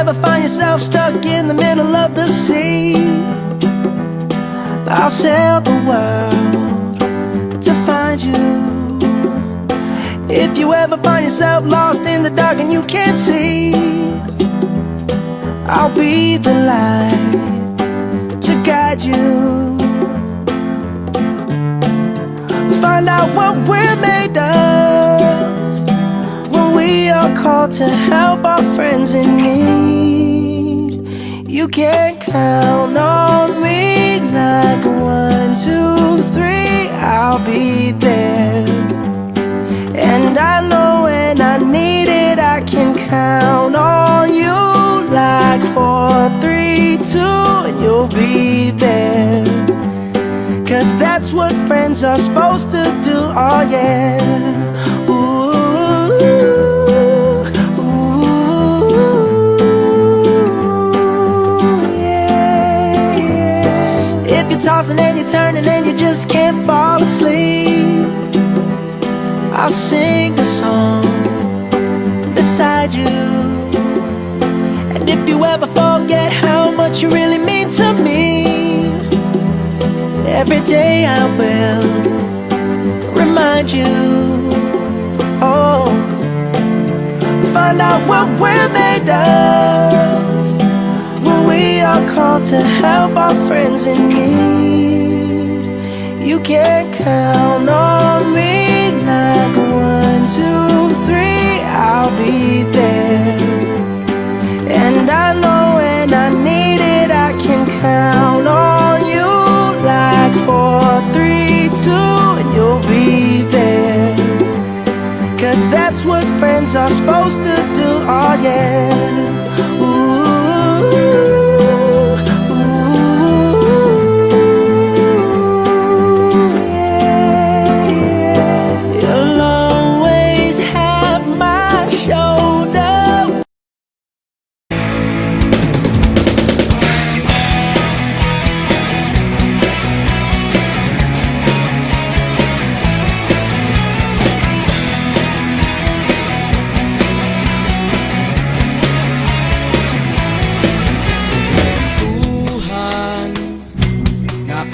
ever find yourself stuck in the middle of the sea, I'll sail the world to find you. If you ever find yourself lost in the dark and you can't see, I'll be the light to guide you. Find out what we're made of when we are called to help our friends in need. You can count on me like 1, 2, 3, I'll be there. And I know when I need it, I can count on you like 4, 3, 2, and you'll be there. 'Cause that's what friends are supposed to do, oh yeah. Ooh, ooh, yeah, yeah. If you're tossing and you're turning and you just can't fall asleep, I'll sing a song beside you. And if you ever forget how much you really mean to me, every day I will remind you. Oh, find out what we're made of when we are called to help our friends in need. You can count on me like 1, 2, 3, I'll be there. And I know when I need it, I can count on you like 4, 3, 2, and you'll be there. 'Cause that's what friends are supposed to do, oh yeah. Ooh, ooh, yeah, yeah. You'll always have my shoulder.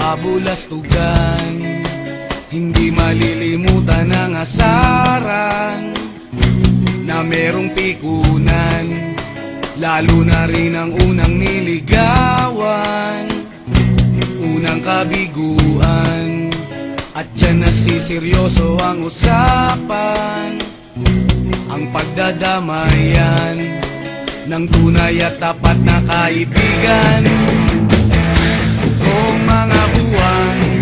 Kabulastugan, hindi malilimutan ang asaran na merong pikunan, lalo na rin ang unang niligawan, unang kabiguan, at dyan nasiseryoso ang usapan, ang pagdadamayan ng tunay at tapat na kaibigan. Kung mga buwan